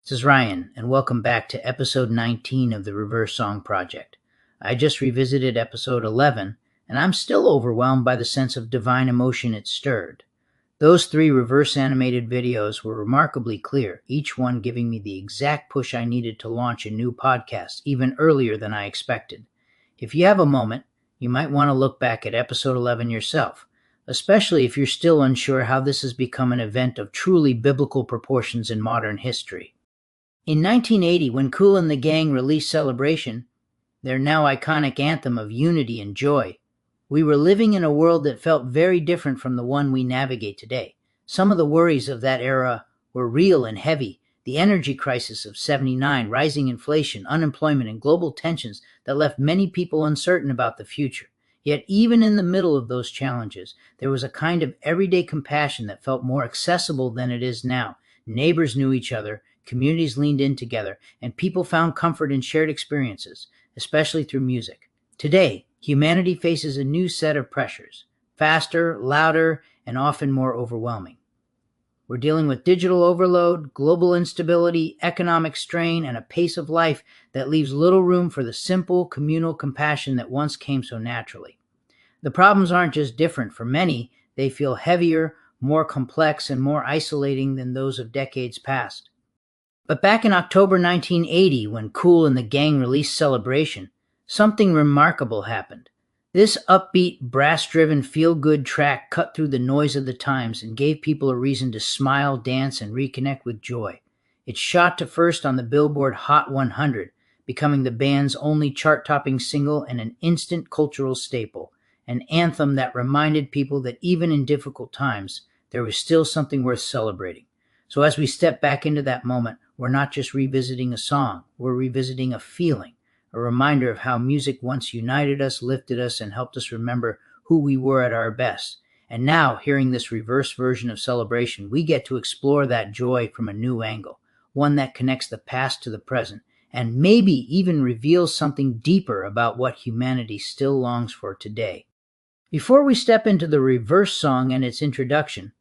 This is Ryan, and welcome back to episode 19 of the Reverse Song Project. I just revisited episode 11, and I'm still overwhelmed by the sense of divine emotion it stirred. Those three reverse animated videos were remarkably clear, each one giving me the exact push I needed to launch a new podcast, even earlier than I expected. If you have a moment, you might want to look back at episode 11 yourself, especially if you're still unsure how this has become an event of truly biblical proportions in modern history. In 1980, when Kool and the gang released Celebration, their now iconic anthem of unity and joy, we were living in a world that felt very different from the one we navigate today. Some of the worries of that era were real and heavy. The energy crisis of '79, rising inflation, unemployment, and global tensions that left many people uncertain about the future. Yet even in the middle of those challenges, there was a kind of everyday compassion that felt more accessible than it is now. Neighbors knew each other, communities leaned in together, and people found comfort in shared experiences, especially through music. Today, humanity faces a new set of pressures, faster, louder, and often more overwhelming. We're dealing with digital overload, global instability, economic strain, and a pace of life that leaves little room for the simple, communal compassion that once came so naturally. The problems aren't just different. For many, they feel heavier, more complex, and more isolating than those of decades past. But back in October 1980, when Kool and the gang released Celebration, something remarkable happened. This upbeat, brass-driven, feel-good track cut through the noise of the times and gave people a reason to smile, dance, and reconnect with joy. It shot to first on the Billboard Hot 100, becoming the band's only chart-topping single and an instant cultural staple, an anthem that reminded people that even in difficult times, there was still something worth celebrating. So as we step back into that moment, we're not just revisiting a song, we're revisiting a feeling, a reminder of how music once united us, lifted us, and helped us remember who we were at our best. And now, hearing this reverse version of Celebration, we get to explore that joy from a new angle, one that connects the past to the present, and maybe even reveals something deeper about what humanity still longs for today. Before we step into the reverse song and its introduction,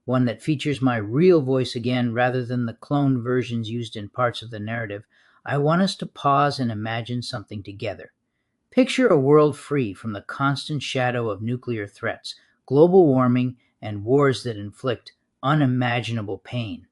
one that features my real voice again rather than the cloned versions used in parts of the narrative, I want us to pause and imagine something together. Picture a world free from the constant shadow of nuclear threats, global warming, and wars that inflict unimaginable pain.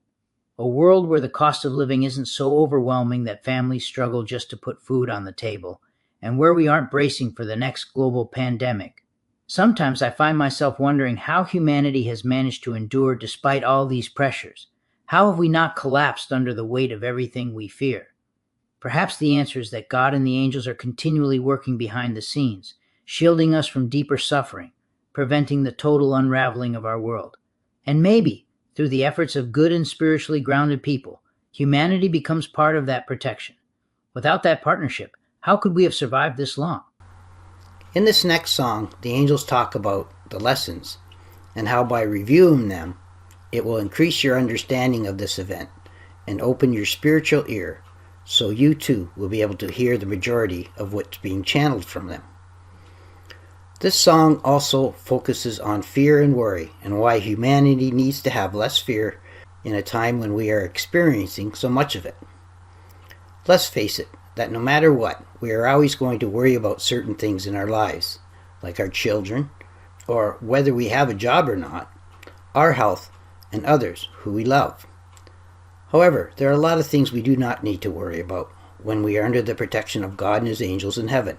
A world where the cost of living isn't so overwhelming that families struggle just to put food on the table, and where we aren't bracing for the next global pandemic. Sometimes I find myself wondering how humanity has managed to endure despite all these pressures. How have we not collapsed under the weight of everything we fear? Perhaps the answer is that God and the angels are continually working behind the scenes, shielding us from deeper suffering, preventing the total unraveling of our world. And maybe, through the efforts of good and spiritually grounded people, humanity becomes part of that protection. Without that partnership, how could we have survived this long? In this next song, the angels talk about the lessons and how by reviewing them, it will increase your understanding of this event and open your spiritual ear so you too will be able to hear the majority of what's being channeled from them. This song also focuses on fear and worry and why humanity needs to have less fear in a time when we are experiencing so much of it. Let's face it, that no matter what, we are always going to worry about certain things in our lives, like our children, or whether we have a job or not, our health, and others who we love. However, there are a lot of things we do not need to worry about when we are under the protection of God and His angels in heaven.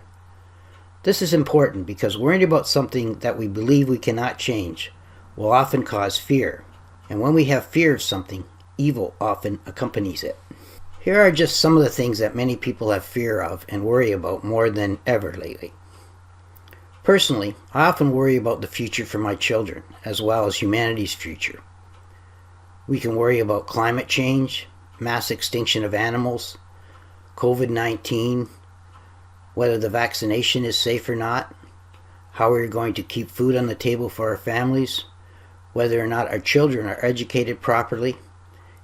This is important because worrying about something that we believe we cannot change will often cause fear, and when we have fear of something, evil often accompanies it. Here are just some of the things that many people have fear of and worry about more than ever lately. Personally, I often worry about the future for my children, as well as humanity's future. We can worry about climate change, mass extinction of animals, COVID-19, whether the vaccination is safe or not, how we're going to keep food on the table for our families, whether or not our children are educated properly,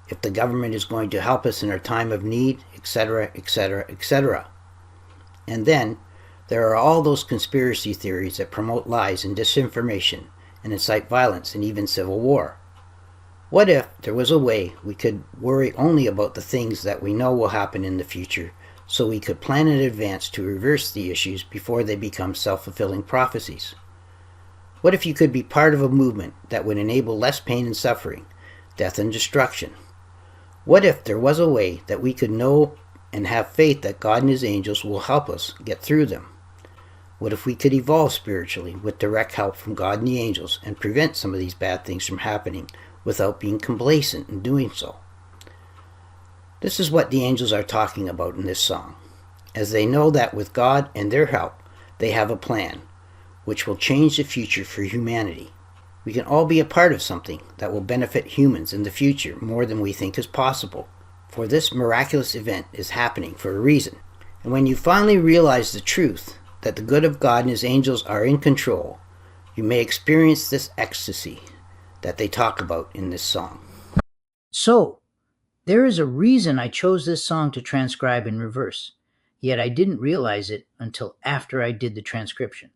if the government is going to help us in our time of need, etc., etc., etc. And then, there are all those conspiracy theories that promote lies and disinformation and incite violence and even civil war. What if there was a way we could worry only about the things that we know will happen in the future, so we could plan in advance to reverse the issues before they become self-fulfilling prophecies? What if you could be part of a movement that would enable less pain and suffering, death and destruction? What if there was a way that we could know and have faith that God and His angels will help us get through them? What if we could evolve spiritually with direct help from God and the angels and prevent some of these bad things from happening without being complacent in doing so? This is what the angels are talking about in this song, as they know that with God and their help, they have a plan, which will change the future for humanity. We can all be a part of something that will benefit humans in the future more than we think is possible, for this miraculous event is happening for a reason. And when you finally realize the truth, that the good of God and His angels are in control, you may experience this ecstasy that they talk about in this song. So, there is a reason I chose this song to transcribe in reverse, yet I didn't realize it until after I did the transcription.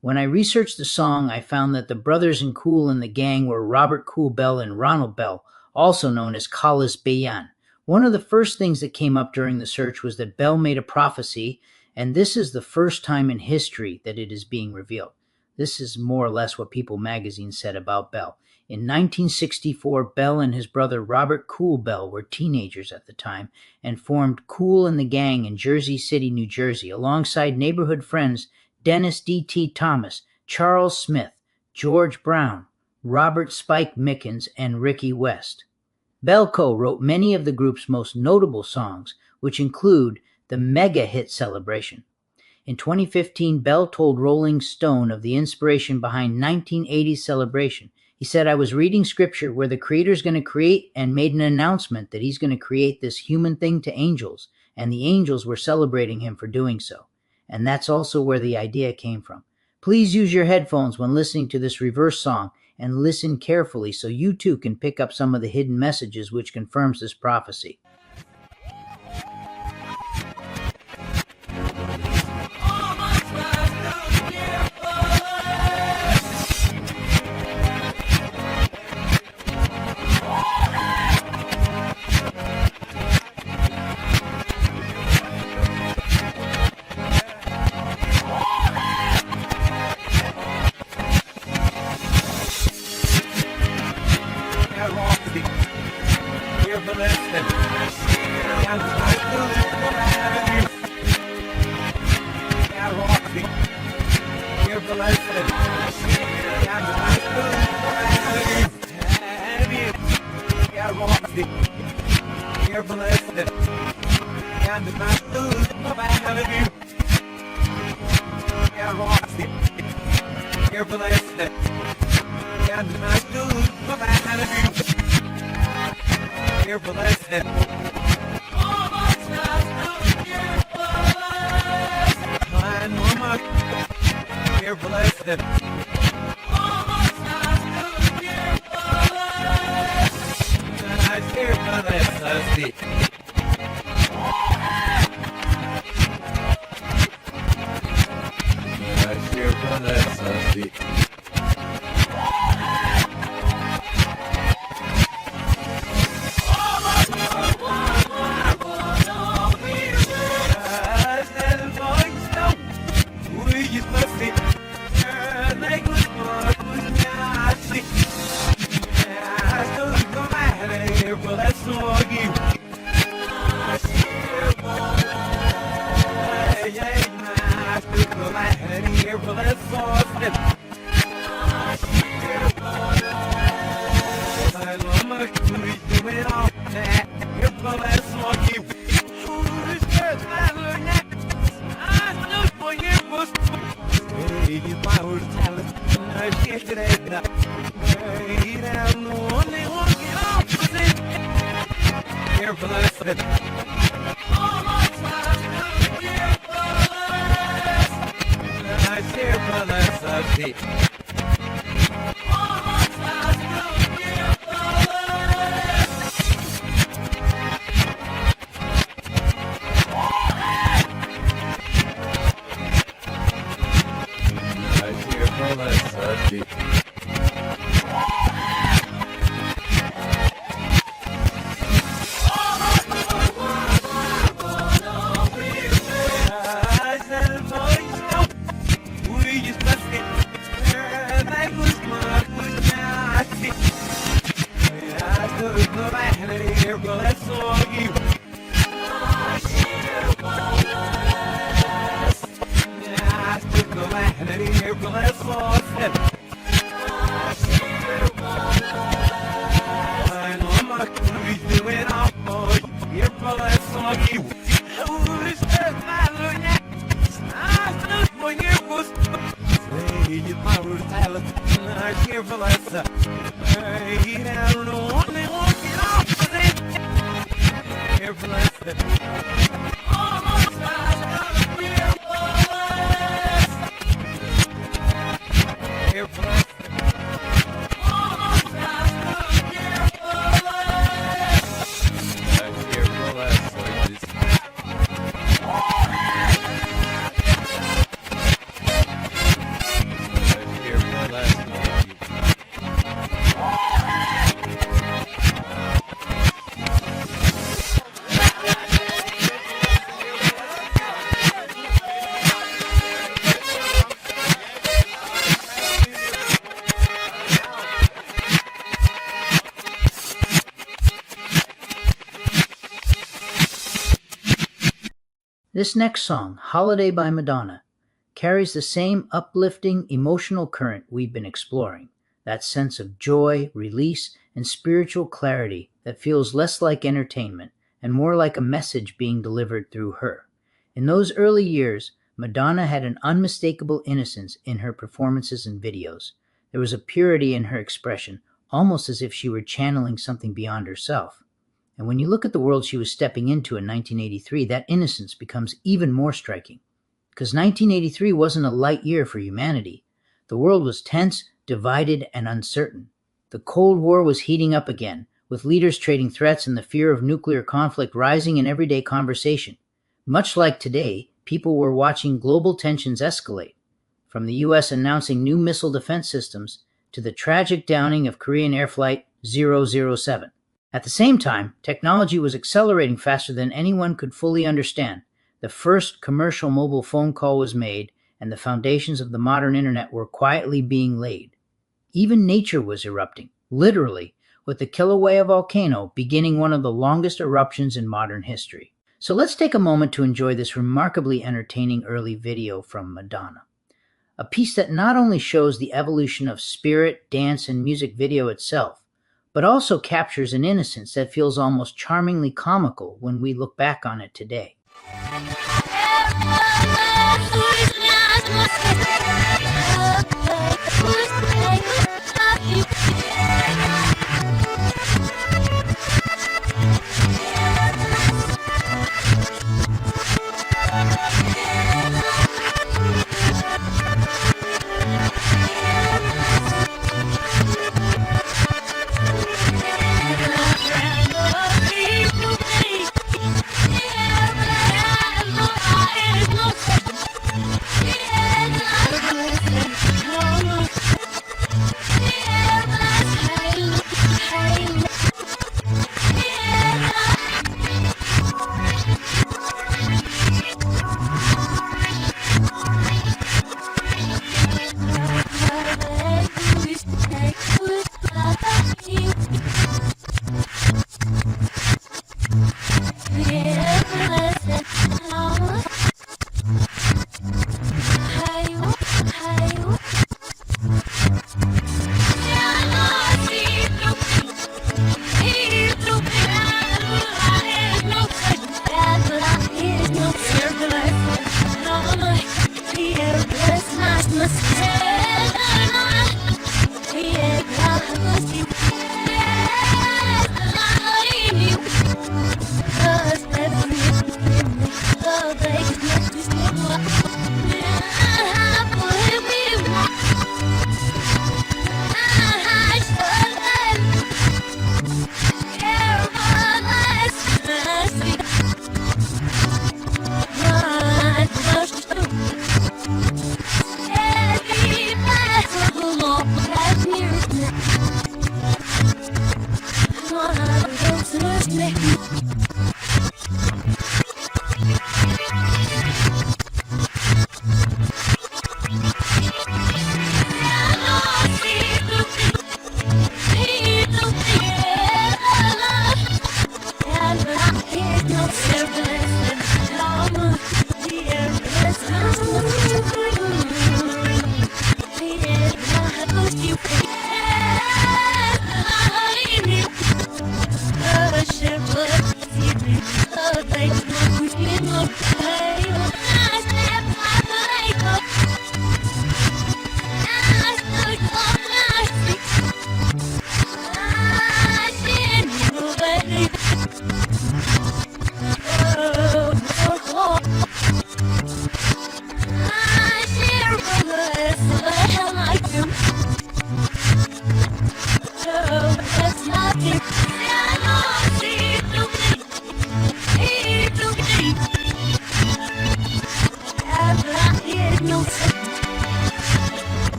When I researched the song, I found that the brothers in Kool and the gang were Robert Kool Bell and Ronald Bell, also known as Kalis Bayan. One of the first things that came up during the search was that Bell made a prophecy, and this is the first time in history that it is being revealed. This is more or less what People magazine said about Bell. In 1964, Bell and his brother Robert Kool Bell were teenagers at the time and formed Kool and the Gang in Jersey City, New Jersey, alongside neighborhood friends Dennis D.T. Thomas, Charles Smith, George Brown, Robert Spike Mickens, and Ricky West. Bell co-wrote many of the group's most notable songs, which include the mega hit Celebration. In 2015, Bell told Rolling Stone of the inspiration behind 1980's Celebration. He said, "I was reading scripture where the creator's going to create and made an announcement that he's going to create this human thing to angels, and the angels were celebrating him for doing so. And that's also where the idea came from. Please use your headphones when listening to this reverse song and listen carefully so you too can pick up some of the hidden messages which confirms this prophecy." This next song, Holiday by Madonna, carries the same uplifting emotional current we've been exploring, that sense of joy, release, and spiritual clarity that feels less like entertainment and more like a message being delivered through her. In those early years, Madonna had an unmistakable innocence in her performances and videos. There was a purity in her expression, almost as if she were channeling something beyond herself. And when you look at the world she was stepping into in 1983, that innocence becomes even more striking. Because 1983 wasn't a light year for humanity. The world was tense, divided, and uncertain. The Cold War was heating up again, with leaders trading threats and the fear of nuclear conflict rising in everyday conversation. Much like today, people were watching global tensions escalate, from the U.S. announcing new missile defense systems to the tragic downing of Korean Air Flight 007. At the same time, technology was accelerating faster than anyone could fully understand. The first commercial mobile phone call was made, and the foundations of the modern internet were quietly being laid. Even nature was erupting, literally, with the Kilauea volcano beginning one of the longest eruptions in modern history. So let's take a moment to enjoy this remarkably entertaining early video from Madonna. A piece that not only shows the evolution of spirit, dance, and music video itself, but also captures an innocence that feels almost charmingly comical when we look back on it today.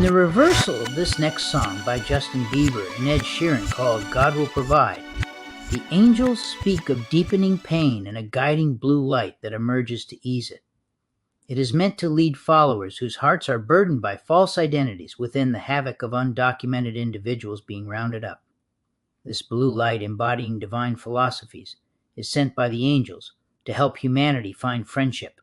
In the reversal of this next song by Justin Bieber and Ed Sheeran called God Will Provide, the angels speak of deepening pain and a guiding blue light that emerges to ease it. It is meant to lead followers whose hearts are burdened by false identities within the havoc of undocumented individuals being rounded up. This blue light embodying divine philosophies is sent by the angels to help humanity find friendship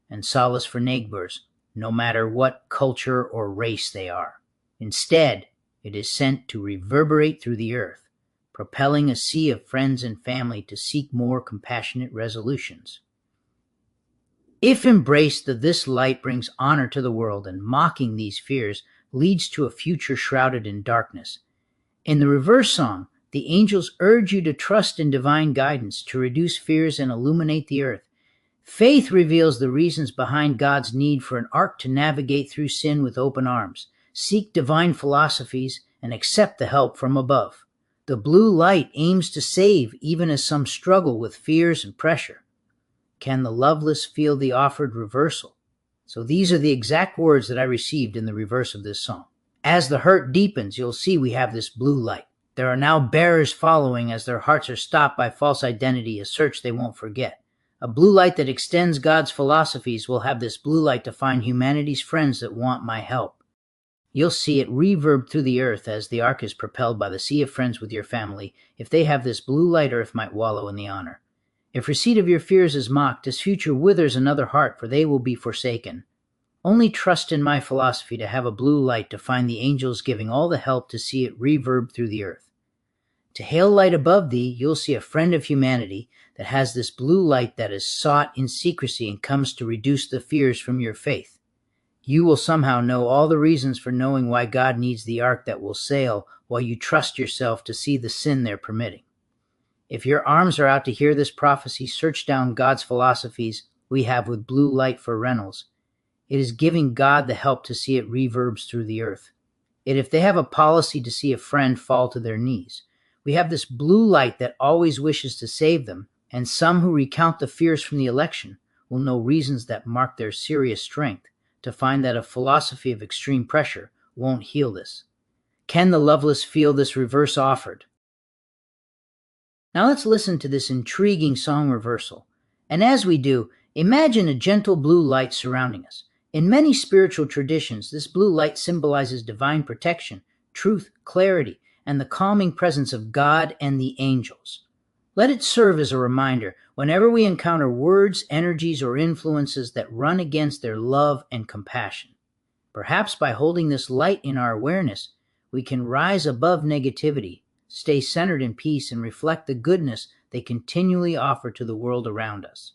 and solace for neighbors, no matter what culture or race they are. Instead, it is sent to reverberate through the earth, propelling a sea of friends and family to seek more compassionate resolutions. If embraced, this light brings honor to the world, and mocking these fears leads to a future shrouded in darkness. In the reverse song, the angels urge you to trust in divine guidance to reduce fears and illuminate the earth. Faith reveals the reasons behind God's need for an ark to navigate through sin with open arms. Seek divine philosophies and accept the help from above. The blue light aims to save even as some struggle with fears and pressure. Can the loveless feel the offered reversal? So these are the exact words that I received in the reverse of this song. As the hurt deepens, you'll see we have this blue light. There are now bearers following as their hearts are stopped by false identity, a search they won't forget. A blue light that extends God's philosophies will have this blue light to find humanity's friends that want my help. You'll see it reverb through the earth as the ark is propelled by the sea of friends with your family. If they have this blue light, earth might wallow in the honor. If receipt of your fears is mocked, this future withers another heart, for they will be forsaken. Only trust in my philosophy to have a blue light to find the angels giving all the help to see it reverb through the earth. To hail light above thee, you'll see a friend of humanity that has this blue light that is sought in secrecy and comes to reduce the fears from your faith. You will somehow know all the reasons for knowing why God needs the ark that will sail while you trust yourself to see the sin they're permitting. If your arms are out to hear this prophecy, search down God's philosophies we have with blue light for Reynolds. It is giving God the help to see it reverbs through the earth. Yet if they have a policy to see a friend fall to their knees, we have this blue light that always wishes to save them, and some who recount the fears from the election will know reasons that mark their serious strength to find that a philosophy of extreme pressure won't heal this. Can the loveless feel this reverse offered? Now let's listen to this intriguing song reversal. And as we do, imagine a gentle blue light surrounding us. In many spiritual traditions, this blue light symbolizes divine protection, truth, clarity, and the calming presence of God and the angels. Let it serve as a reminder whenever we encounter words, energies, or influences that run against their love and compassion. Perhaps by holding this light in our awareness, we can rise above negativity, stay centered in peace, and reflect the goodness they continually offer to the world around us.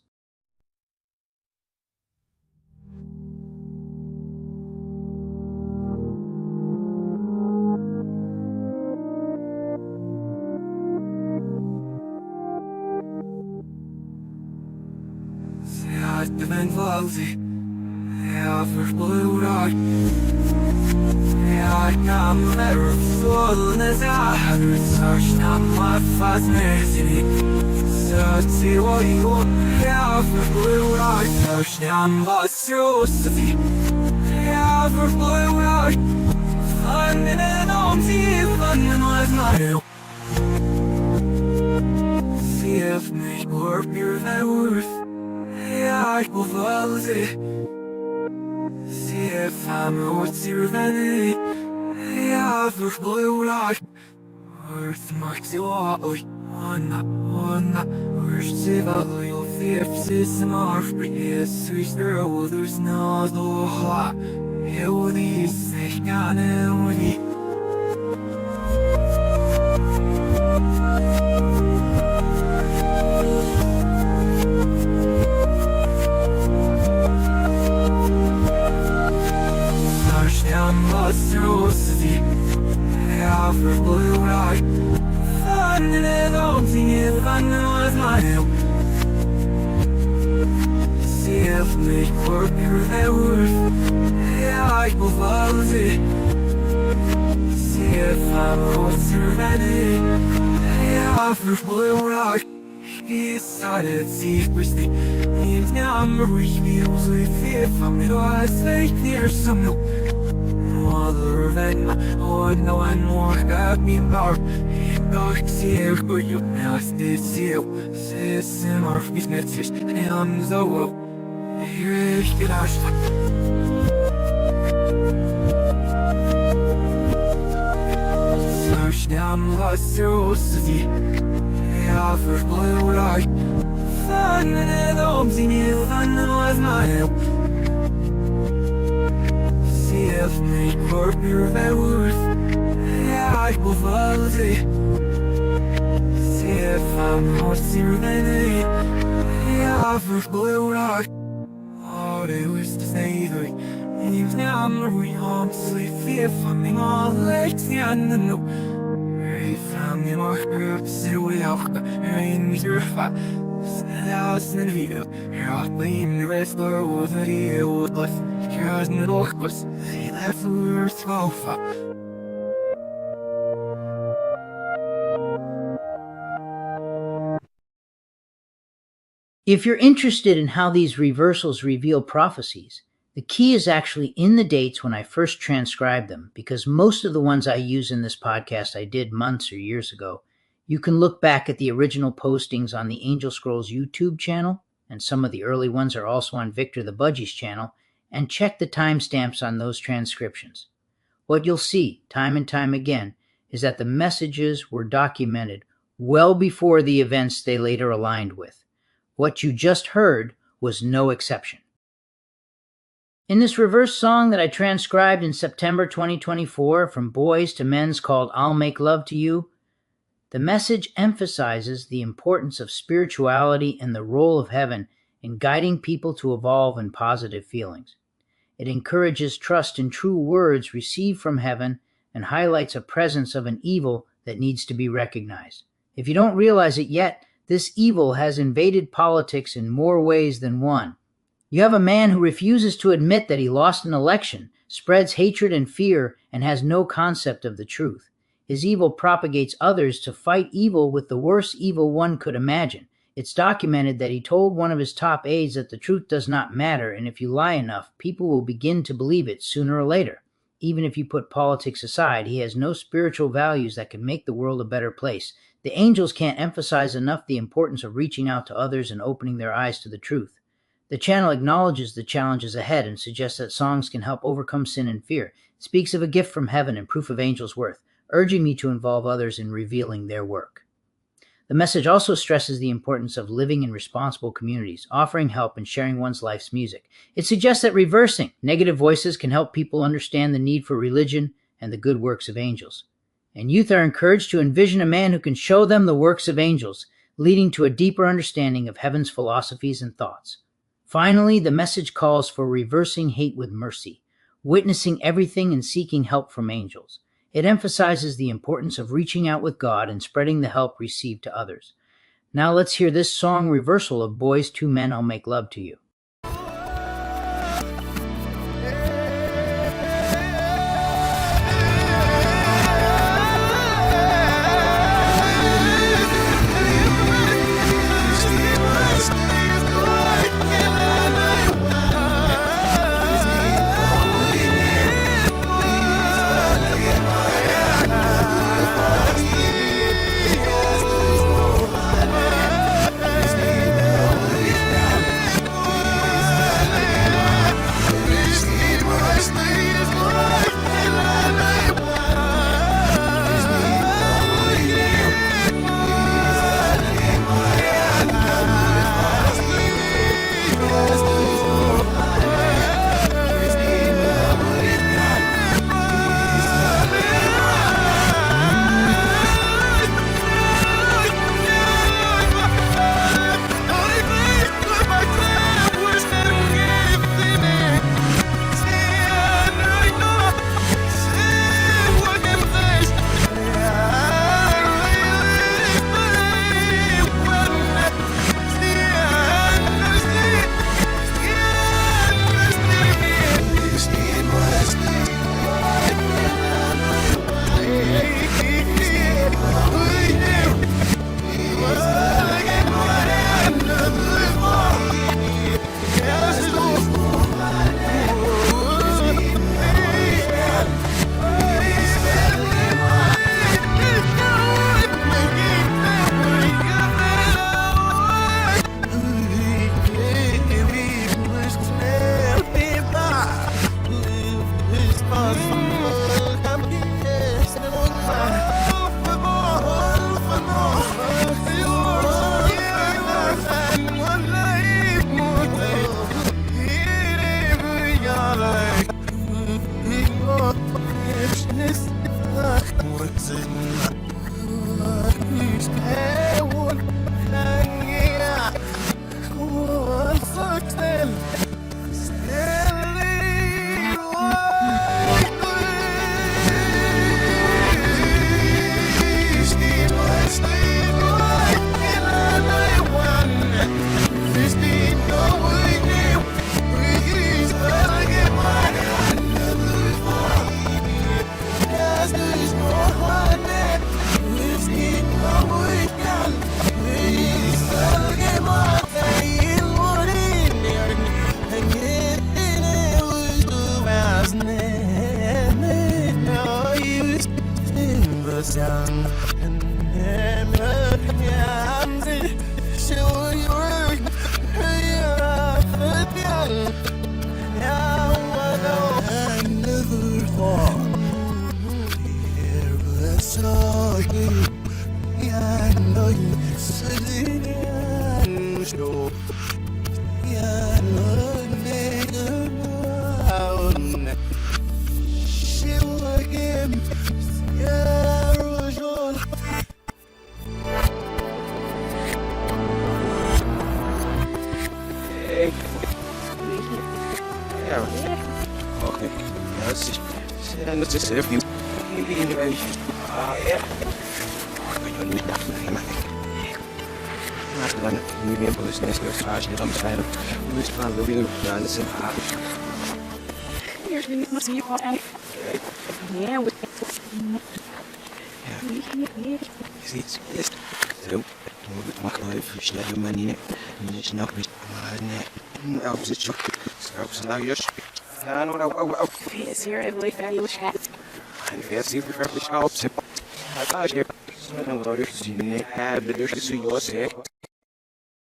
other event. Oh, no one more got me more. Go see it, but you now see it. Says in our business, and I'm so up. Here is the last. Search down lost your city. Yeah, for blue light. Fun and the homes in you, fun was my help. See if me work your worth. Yeah, I will follow it. See if I'm more serious than it. Yeah, for blue light. Oh, they wish to say that. Even now I'm really home sleep. If I'm all late, yeah, no. From in our group, sit with our rain, your fire. House in the video, you're all playing the rest of the deal with us. Here's the locus, see that first sofa. If you're interested in how these reversals reveal prophecies, the key is actually in the dates when I first transcribed them, because most of the ones I use in this podcast I did months or years ago. You can look back at the original postings on the Angel Scrolls YouTube channel, and some of the early ones are also on Victor the Budgie's channel, and check the timestamps on those transcriptions. What you'll see, time and time again, is that the messages were documented well before the events they later aligned with. What you just heard was no exception. In this reverse song that I transcribed in September 2024 from Boyz II Men's called I'll Make Love to You, the message emphasizes the importance of spirituality and the role of heaven in guiding people to evolve in positive feelings. It encourages trust in true words received from heaven and highlights a presence of an evil that needs to be recognized. If you don't realize it yet, this evil has invaded politics in more ways than one. You have a man who refuses to admit that he lost an election, spreads hatred and fear, and has no concept of the truth. His evil propagates others to fight evil with the worst evil one could imagine. It's documented that he told one of his top aides that the truth does not matter, and if you lie enough, people will begin to believe it sooner or later. Even if you put politics aside, he has no spiritual values that can make the world a better place. The angels can't emphasize enough the importance of reaching out to others and opening their eyes to the truth. The channel acknowledges the challenges ahead and suggests that songs can help overcome sin and fear. It speaks of a gift from heaven and proof of angels' worth, urging me to involve others in revealing their work. The message also stresses the importance of living in responsible communities, offering help and sharing one's life's music. It suggests that reversing negative voices can help people understand the need for religion and the good works of angels. And youth are encouraged to envision a man who can show them the works of angels, leading to a deeper understanding of heaven's philosophies and thoughts. Finally, the message calls for reversing hate with mercy, witnessing everything and seeking help from angels. It emphasizes the importance of reaching out with God and spreading the help received to others. Now let's hear this song reversal of Boyz II Men, I'll Make Love to You.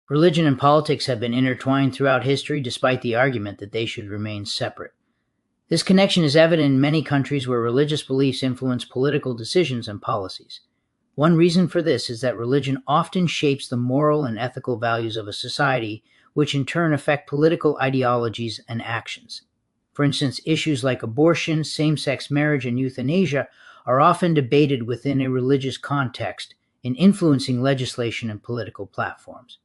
Religion and politics have been intertwined throughout history despite the argument that they should remain separate. This connection is evident in many countries where religious beliefs influence political decisions and policies. One reason for this is that religion often shapes the moral and ethical values of a society, which in turn affect political ideologies and actions. For instance, issues like abortion, same-sex marriage, and euthanasia are often debated within a religious context in influencing legislation and political platforms.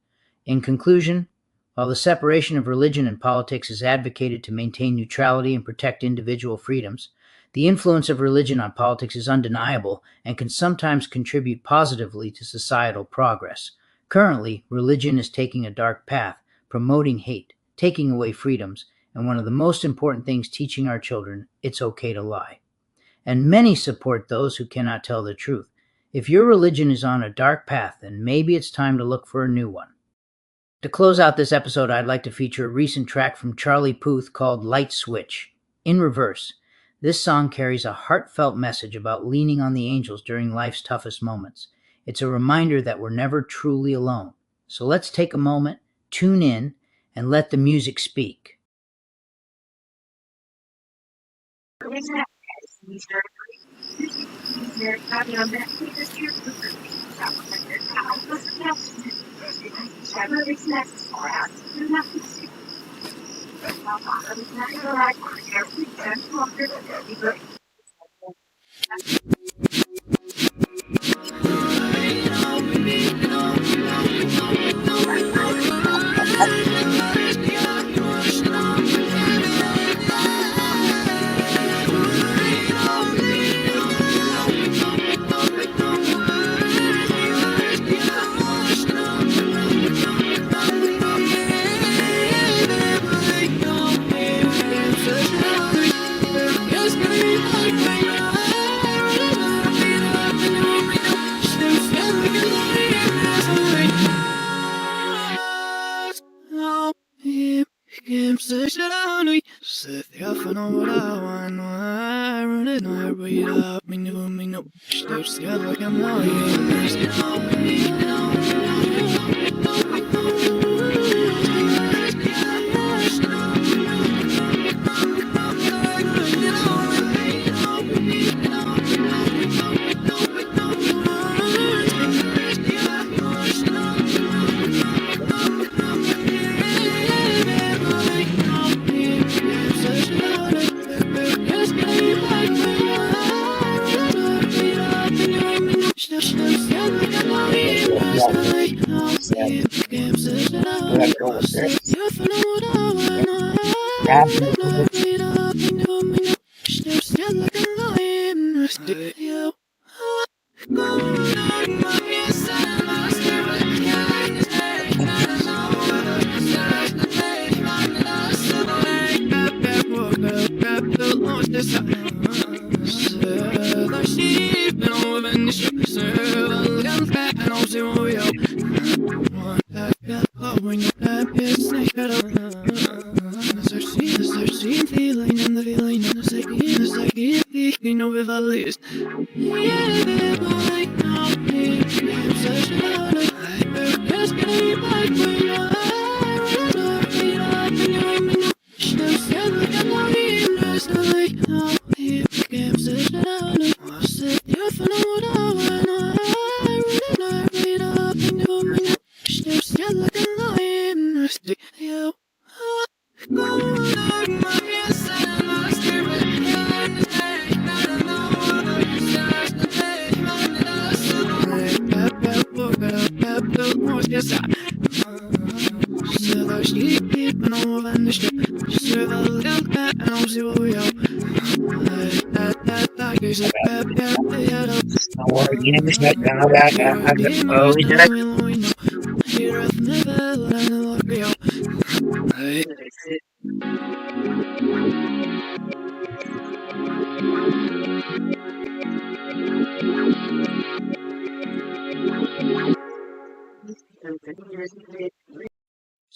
In conclusion, while the separation of religion and politics is advocated to maintain neutrality and protect individual freedoms, the influence of religion on politics is undeniable and can sometimes contribute positively to societal progress. Currently, religion is taking a dark path, promoting hate, taking away freedoms, and one of the most important things, teaching our children it's okay to lie. And many support those who cannot tell the truth. If your religion is on a dark path, then maybe it's time to look for a new one. To close out this episode, I'd like to feature a recent track from Charlie Puth called Light Switch. In reverse, this song carries a heartfelt message about leaning on the angels during life's toughest moments. It's a reminder that we're never truly alone. So let's take a moment, tune in, and let the music speak.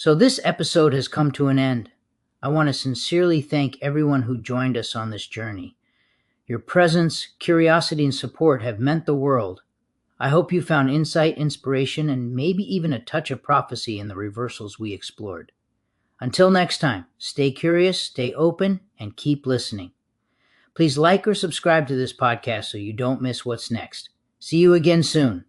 So this episode has come to an end. I want to sincerely thank everyone who joined us on this journey. Your presence, curiosity, and support have meant the world. I hope you found insight, inspiration, and maybe even a touch of prophecy in the reversals we explored. Until next time, stay curious, stay open, and keep listening. Please like or subscribe to this podcast so you don't miss what's next. See you again soon.